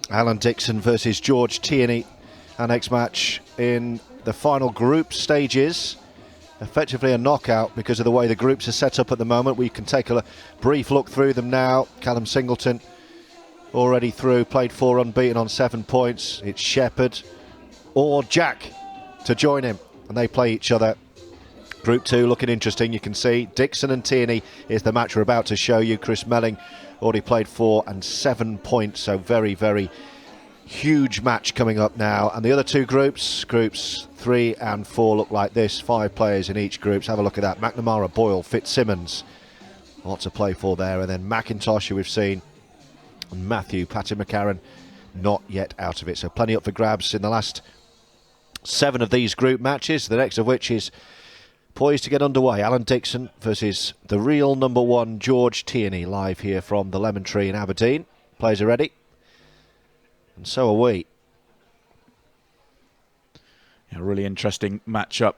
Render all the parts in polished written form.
Alan Dickson versus George Tierney. Our next match in the final group stages. Effectively a knockout because of the way the groups are set up at the moment. We can take a brief look through them now. Callum Singleton already through, played 4 unbeaten on 7 points. It's Shepherd or Jack to join him, and they play each other. Group 2 looking interesting, you can see. Dickson and Tierney is the match we're about to show you. Chris Melling already played 4 and 7 points, so very, very huge match coming up now. And the other 2 groups, groups 3 and 4, look like this. 5 players in each group. So have a look at that. McNamara, Boyle, Fitzsimmons. Lots to play for there. And then McIntosh, who we've seen. And Matthew, Patty McCarron, not yet out of it. So plenty up for grabs in the last 7 of these group matches. The next of which is poised to get underway. Alan Dickson versus the real number 1, George Tierney, live here from the Lemon Tree in Aberdeen. Players are ready. And so are we. Yeah, a really interesting matchup.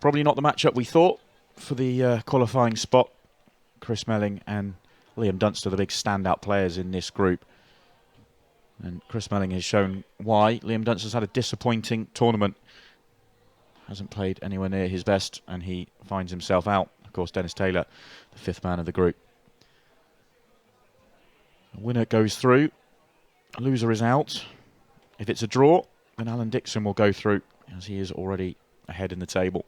Probably not the matchup we thought for the qualifying spot. Chris Melling and Liam Dunster, the big standout players in this group. And Chris Melling has shown why. Liam Dunster's had a disappointing tournament. Hasn't played anywhere near his best, and he finds himself out. Of course, Dennis Taylor, the 5th man of the group. The winner goes through. A loser is out. If it's a draw, then Alan Dickson will go through, as he is already ahead in the table.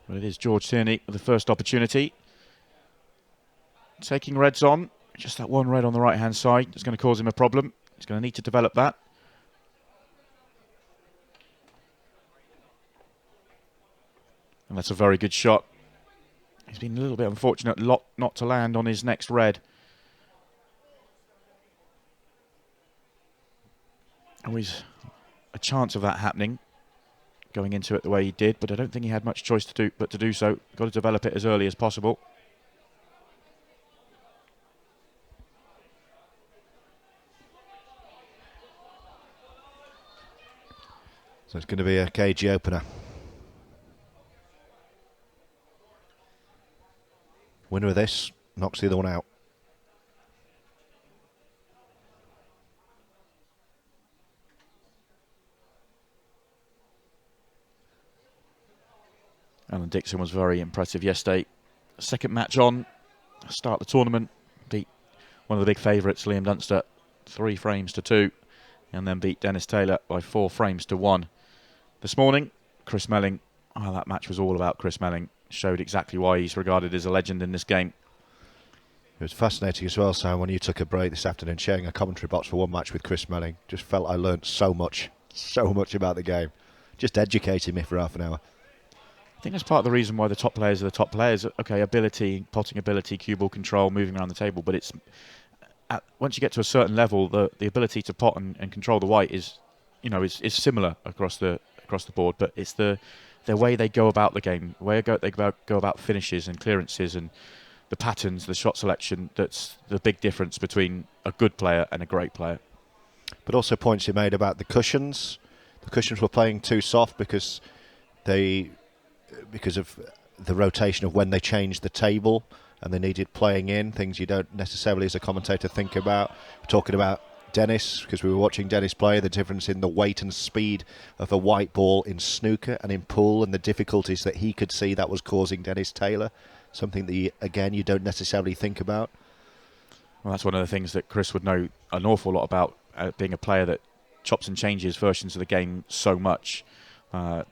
But it is George Tierney with the first opportunity. Taking reds on. Just that one red on the right-hand side is going to cause him a problem. He's going to need to develop that. And that's a very good shot. He's been a little bit unfortunate not to land on his next red. Always a chance of that happening, going into it the way he did, but I don't think he had much choice to do but to do so. Got to develop it as early as possible. So it's going to be a cagey opener. Winner of this knocks the other one out. Alan Dickson was very impressive yesterday. Second match on, start the tournament, beat one of the big favourites, Liam Dunster, 3 frames to 2, and then beat Dennis Taylor by 4 frames to 1. This morning, Chris Melling, that match was all about Chris Melling, showed exactly why he's regarded as a legend in this game. It was fascinating as well, Sam, when you took a break this afternoon, sharing a commentary box for one match with Chris Melling. Just felt I learnt so much about the game. Just educated me for half an hour. I think that's part of the reason why the top players are the top players. Okay, ability, potting ability, cue ball control, moving around the table, but it's once you get to a certain level, the ability to pot and control the white is similar across the board, but it's the way they go about the game, the way they go about finishes and clearances and the patterns, the shot selection, that's the big difference between a good player and a great player. But also points you made about the cushions. The cushions were playing too soft because of the rotation of when they changed the table, and they needed playing in, things you don't necessarily as a commentator think about. We're talking about Dennis, because we were watching Dennis play, the difference in the weight and speed of a white ball in snooker and in pool, and the difficulties that he could see that was causing Dennis Taylor, something that, you don't necessarily think about. Well, that's one of the things that Chris would know an awful lot about, being a player that chops and changes versions of the game so much.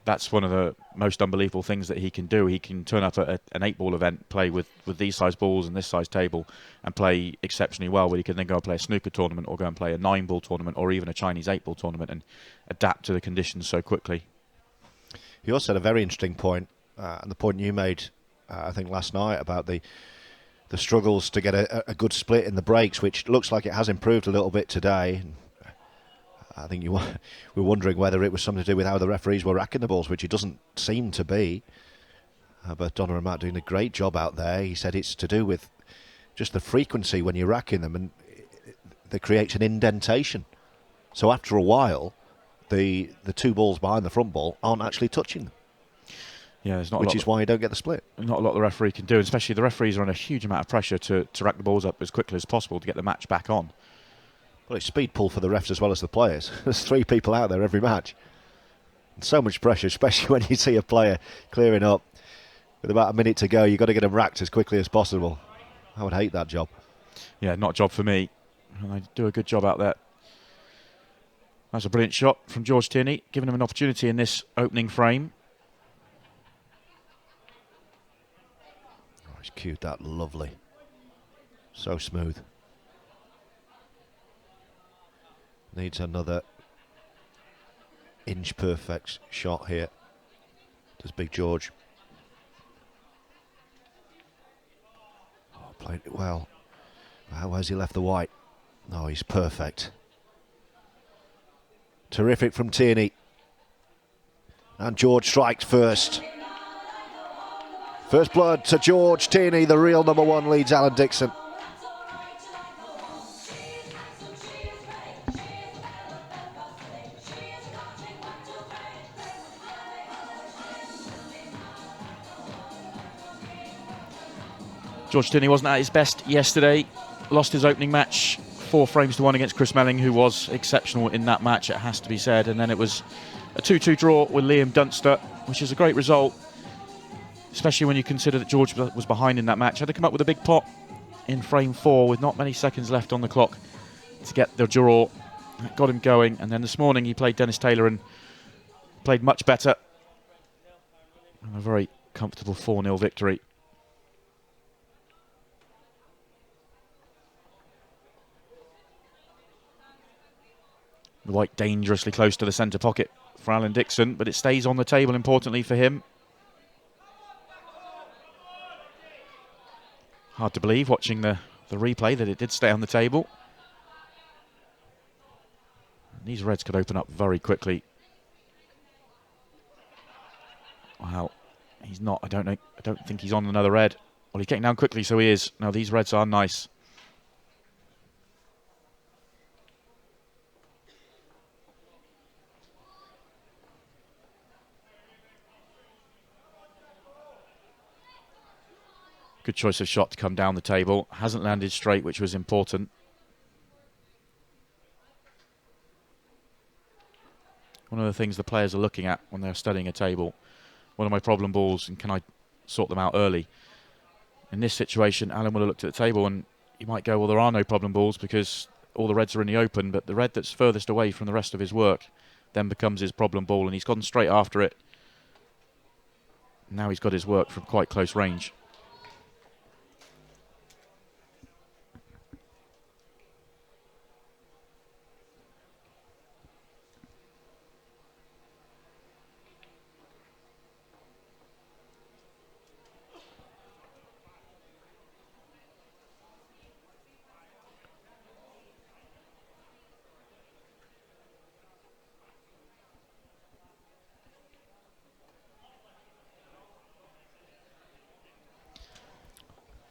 That's one of the most unbelievable things that he can do. He can turn up at an 8-ball event, play with these size balls and this size table, and play exceptionally well, where he can then go and play a snooker tournament or go and play a 9-ball tournament or even a Chinese 8-ball tournament and adapt to the conditions so quickly. He also had a very interesting point, and the point you made, I think, last night about the struggles to get a good split in the breaks, which looks like it has improved a little bit today. I think you were wondering whether it was something to do with how the referees were racking the balls, which it doesn't seem to be. But Donna and Matt doing a great job out there. He said it's to do with just the frequency when you're racking them, and that creates an indentation. So after a while, the 2 balls behind the front ball aren't actually touching them. Yeah, there's not which is why you don't get the split. Not a lot the referee can do, especially the referees are under a huge amount of pressure to rack the balls up as quickly as possible to get the match back on. Well, it's speed pull for the refs as well as the players. There's 3 people out there every match. And so much pressure, especially when you see a player clearing up with about a minute to go. You've got to get them racked as quickly as possible. I would hate that job. Yeah, not a job for me. And they do a good job out there. That's a brilliant shot from George Tierney, giving him an opportunity in this opening frame. Oh, he's cued that lovely. So smooth. Needs another inch perfect shot here. Does Big George. Oh, played it well. How has he left the white? Oh, he's perfect. Terrific from Tierney. And George strikes first. First blood to George Tierney, the real number 1, leads Alan Dickson. George Tierney wasn't at his best yesterday. Lost his opening match 4 frames to 1 against Chris Melling, who was exceptional in that match, it has to be said. And then it was a 2-2 draw with Liam Dunster, which is a great result, especially when you consider that George was behind in that match. Had to come up with a big pot in frame 4 with not many seconds left on the clock to get the draw. That got him going. And then this morning he played Dennis Taylor and played much better. And a very comfortable 4-0 victory. The white dangerously close to the centre pocket for Alan Dickson, but it stays on the table importantly for him. Hard to believe watching the replay that it did stay on the table. And these reds could open up very quickly. Wow, he's not. I don't think he's on another red. Well, he's getting down quickly, so he is. Now these reds are nice. Good choice of shot to come down the table. Hasn't landed straight, which was important. One of the things the players are looking at when they're studying a table, what are my problem balls and can I sort them out early? In this situation, Alan would have looked at the table and he might go, well, there are no problem balls because all the reds are in the open, but the red that's furthest away from the rest of his work then becomes his problem ball, and he's gone straight after it. Now he's got his work from quite close range.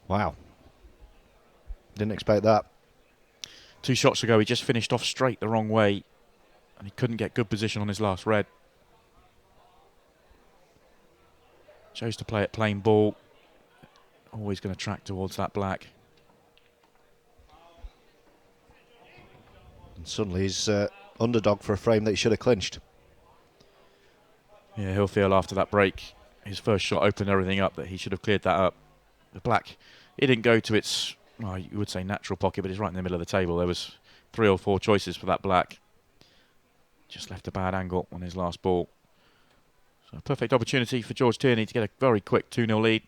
Wow. Didn't expect that. 2 shots ago, he just finished off straight the wrong way and he couldn't get good position on his last red. Chose to play it plain ball. Always going to track towards that black. And suddenly he's underdog for a frame that he should have clinched. Yeah, he'll feel after that break, his first shot opened everything up, that he should have cleared that up. The black, it didn't go to its, well, you would say natural pocket, but it's right in the middle of the table. There was 3 or 4 choices for that black. Just left a bad angle on his last ball. So a perfect opportunity for George Tierney to get a very quick 2-0 lead.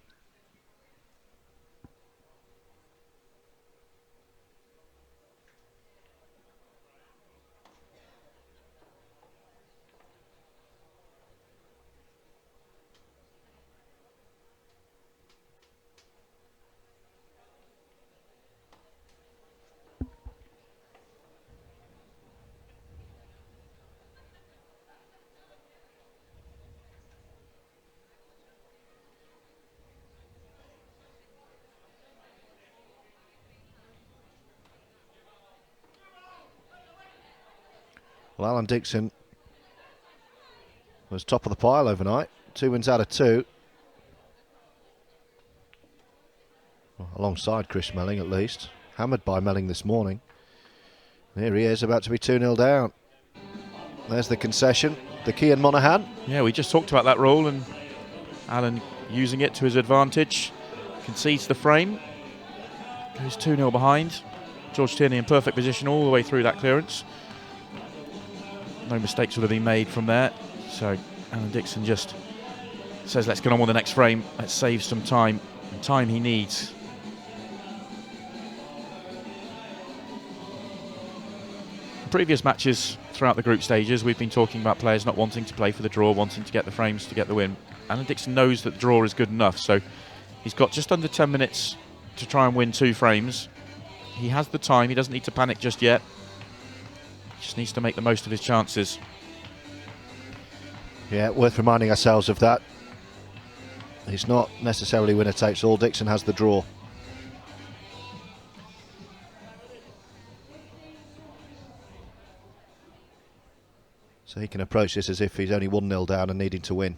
Well, Alan Dickson was top of the pile overnight. 2 wins out of 2. Well, alongside Chris Melling at least. Hammered by Melling this morning. Here he is, about to be 2-0 down. There's the concession, the key in Monaghan. Yeah, we just talked about that rule, and Alan using it to his advantage. Concedes the frame. Goes 2-0 behind. George Tierney in perfect position all the way through that clearance. No mistakes would have been made from there. So Alan Dickson just says, let's get on with the next frame. Let's save some time. The time he needs. In previous matches throughout the group stages, we've been talking about players not wanting to play for the draw, wanting to get the frames to get the win. Alan Dickson knows that the draw is good enough, so he's got just under 10 minutes to try and win 2 frames. He has the time, he doesn't need to panic just yet. He just needs to make the most of his chances. Yeah, worth reminding ourselves of that. It's not necessarily winner takes all. Dickson has the draw. So he can approach this as if he's only 1-0 down and needing to win.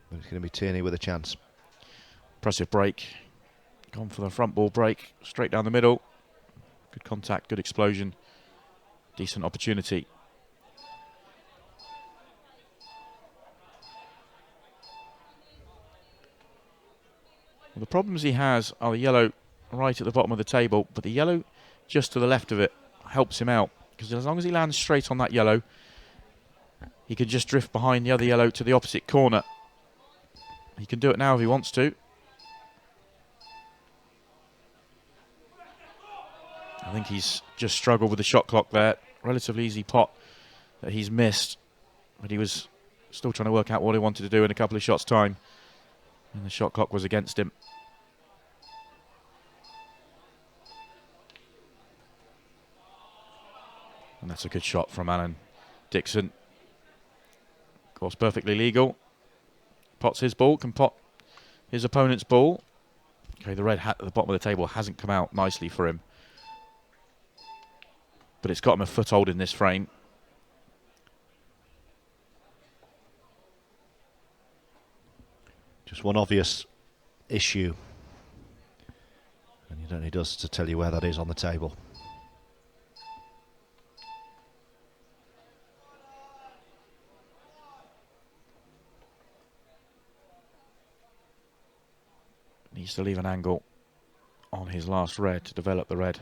But it's going to be Tierney with a chance. Impressive break. Gone for the front ball break. Straight down the middle. Good contact, good explosion. Decent opportunity. Well, the problems he has are the yellow right at the bottom of the table, but the yellow just to the left of it helps him out, because as long as he lands straight on that yellow, he can just drift behind the other yellow to the opposite corner. He can do it now if he wants to. I think he's just struggled with the shot clock there. Relatively easy pot that he's missed, but he was still trying to work out what he wanted to do in a couple of shots' time, and the shot clock was against him. And that's a good shot from Alan Dickson. Of course, perfectly legal. Pots his ball, can pot his opponent's ball. Okay, the red hat at the bottom of the table hasn't come out nicely for him, but it's got him a foothold in this frame. Just one obvious issue, and you don't need us to tell you where that is on the table. Needs to leave an angle on his last red to develop the red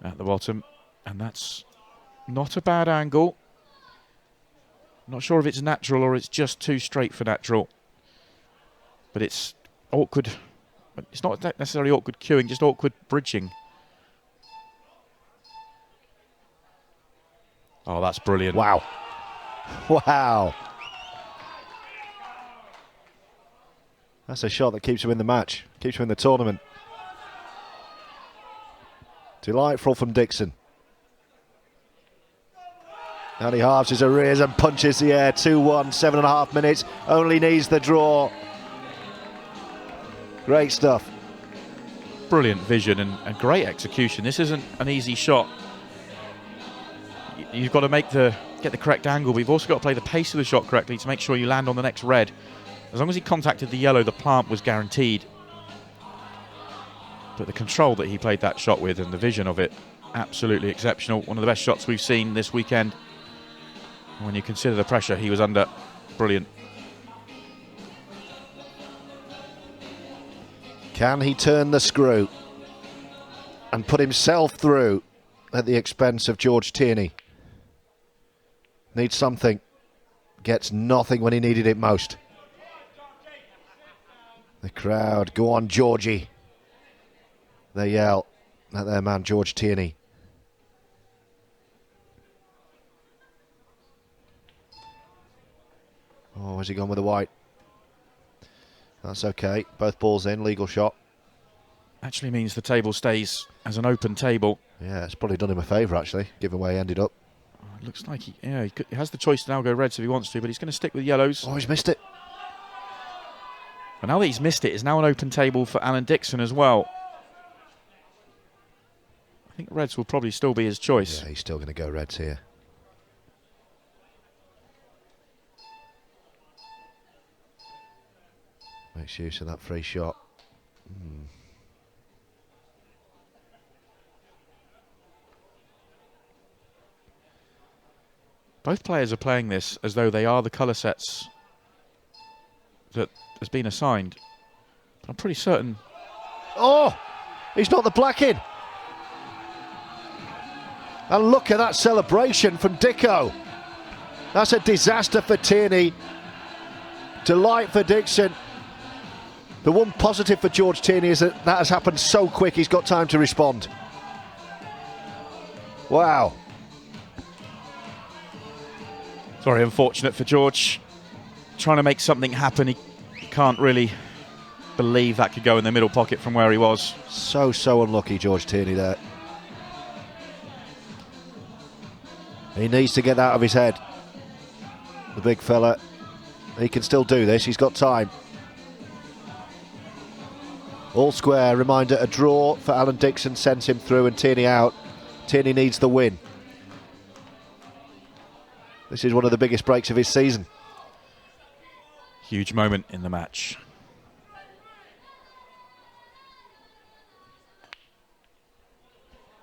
at the bottom, and that's not a bad angle. Not sure if it's natural or it's just too straight for natural, but it's awkward. It's not necessarily awkward cueing, just awkward bridging. Oh, that's brilliant. Wow. Wow. That's a shot that keeps him in the match, keeps him in the tournament. Delightful from Dickson. And he halves his arrears and punches the air. 2-1, 7.5 minutes. Only needs the draw. Great stuff. Brilliant vision and great execution. This isn't an easy shot. You've got to get the correct angle, but you've also got to play the pace of the shot correctly to make sure you land on the next red. As long as he contacted the yellow, the plant was guaranteed. But the control that he played that shot with and the vision of it, absolutely exceptional. One of the best shots we've seen this weekend. And when you consider the pressure he was under, brilliant. Can he turn the screw and put himself through at the expense of George Tierney? Needs something. Gets nothing when he needed it most. The crowd, go on Georgie. They yell at their man George Tierney. Oh, has he gone with the white? That's okay. Both balls in, legal shot. Actually means the table stays as an open table. Yeah, it's probably done him a favour actually, given where he ended up. It looks like he has the choice to now go reds if he wants to, but he's going to stick with yellows. Oh, he's missed it. But now that he's missed it, it's now an open table for Alan Dickson as well. I think reds will probably still be his choice. Yeah, he's still going to go reds here. Makes use of that free shot. Both players are playing this as though they are the colour sets that has been assigned. But I'm pretty certain. Oh, he's not the black in. And look at that celebration from Dicko. That's a disaster for Tierney. Delight for Dickson. The one positive for George Tierney is that has happened so quick, he's got time to respond. Wow. Very unfortunate for George. Trying to make something happen, he can't really believe that could go in the middle pocket from where he was. So unlucky, George Tierney there. He needs to get that out of his head. The big fella. He can still do this, he's got time. All square, reminder, a draw for Alan Dickson sends him through and Tierney out. Tierney needs the win. This is one of the biggest breaks of his season. Huge moment in the match.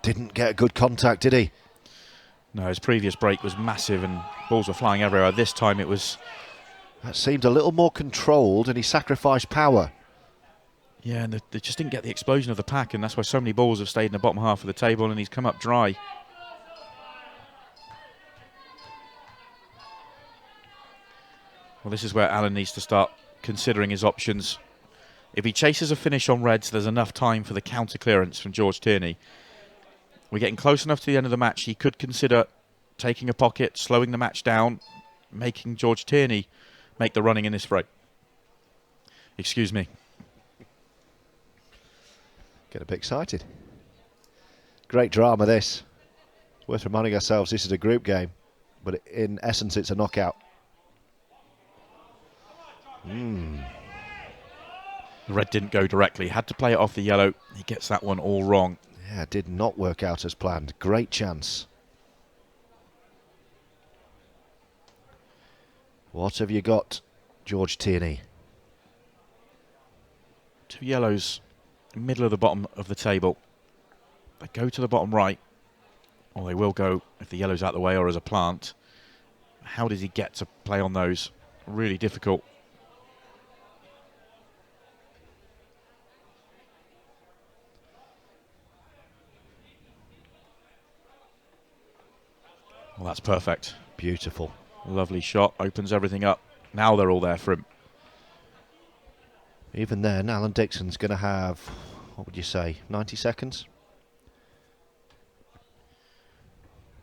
Didn't get a good contact, did he? No, his previous break was massive and balls were flying everywhere. This time it was... That seemed a little more controlled and he sacrificed power. Yeah, and they just didn't get the explosion of the pack, and that's why so many balls have stayed in the bottom half of the table and he's come up dry. Well, this is where Alan needs to start considering his options. If he chases a finish on reds, there's enough time for the counter clearance from George Tierney. We're getting close enough to the end of the match. He could consider taking a pocket, slowing the match down, making George Tierney make the running in this break. Excuse me. Get a bit excited. Great drama, this. It's worth reminding ourselves this is a group game, but in essence it's a knockout. The red didn't go directly. Had to play it off the yellow. He gets that one all wrong. Yeah, did not work out as planned. Great chance. What have you got, George Tierney? Two yellows, middle of the bottom of the table. They go to the bottom right, or they will go if the yellow's out the way or as a plant. How does he get to play on those? Really difficult. Well, that's perfect. Beautiful. Lovely shot, opens everything up. Now they're all there for him. Even then, Alan Dickson's going to have, what would you say, 90 seconds?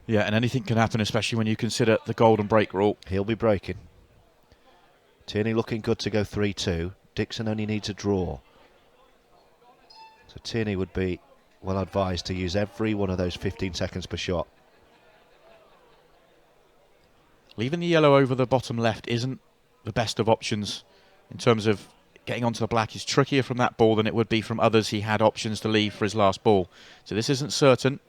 Yeah, and anything can happen, especially when you consider the golden break rule. He'll be breaking. Tierney looking good to go 3-2. Dickson only needs a draw. So Tierney would be well advised to use every one of those 15 seconds per shot. Leaving the yellow over the bottom left isn't the best of options in terms of getting onto the black. Is trickier from that ball than it would be from others he had options to leave for his last ball. So this isn't certain.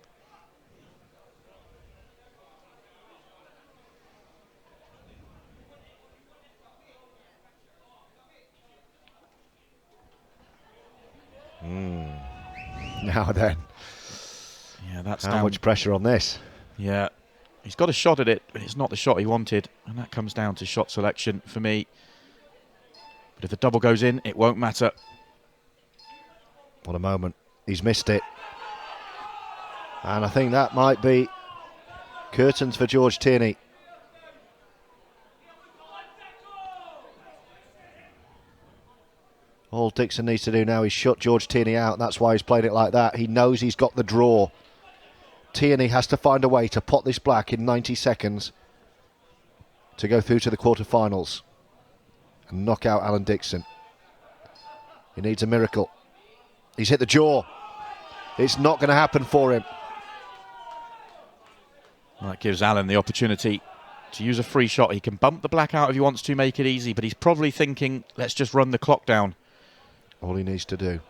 Now then. Yeah, that's how down. much pressure on this? Yeah. He's got a shot at it, but it's not the shot he wanted. And that comes down to shot selection for me. But if the double goes in, it won't matter. What a moment. He's missed it. And I think that might be curtains for George Tierney. All Dickson needs to do now is shut George Tierney out. That's why he's played it like that. He knows he's got the draw. Tierney has to find a way to pot this black in 90 seconds to go through to the quarterfinals and knock out Alan Dickson. He needs a miracle. He's hit the jaw. It's not going to happen for him. Well, that gives Alan the opportunity to use a free shot. He can bump the black out if he wants to, make it easy, but he's probably thinking, let's just run the clock down. All he needs to do.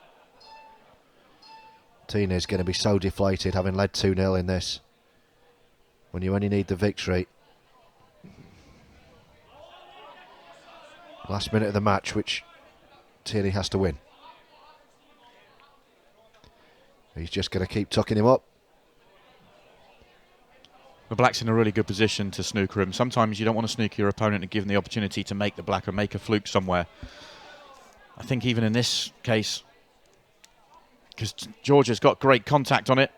Tierney's going to be so deflated having led 2-0 in this, when you only need the victory. Last minute of the match, which Tierney has to win. He's just going to keep tucking him up. The black's in a really good position to snooker him. Sometimes you don't want to snooker your opponent and give him the opportunity to make the black or make a fluke somewhere. I think even in this case, because Georgia's got great contact on it,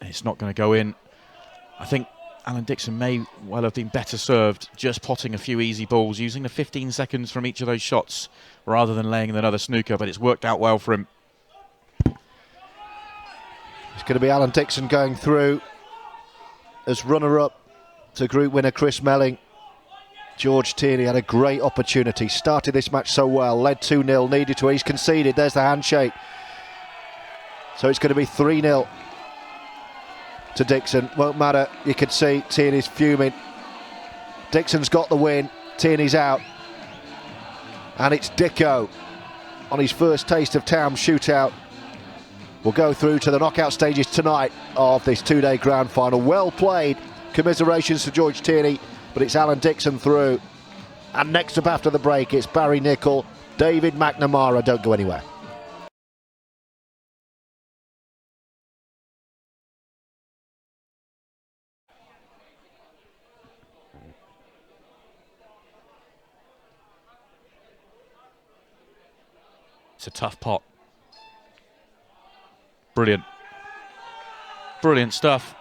it's not going to go in. I think Alan Dickson may well have been better served just potting a few easy balls, using the 15 seconds from each of those shots rather than laying in another snooker, but it's worked out well for him. It's going to be Alan Dickson going through as runner-up to group winner Chris Melling. George Tierney had a great opportunity, started this match so well, led 2-0, needed to, he's conceded, there's the handshake. So it's going to be 3-0 to Dickson. Won't matter, you can see Tierney's fuming. Dickson's got the win, Tierney's out. And it's Dicko on his first taste of Taom Shootout. We'll go through to the knockout stages tonight of this two-day grand final. Well played, commiserations to George Tierney, but it's Alan Dickson through. And next up after the break, it's Barry Nicol, David McNamara. Don't go anywhere. It's a tough pot. Brilliant. Brilliant stuff.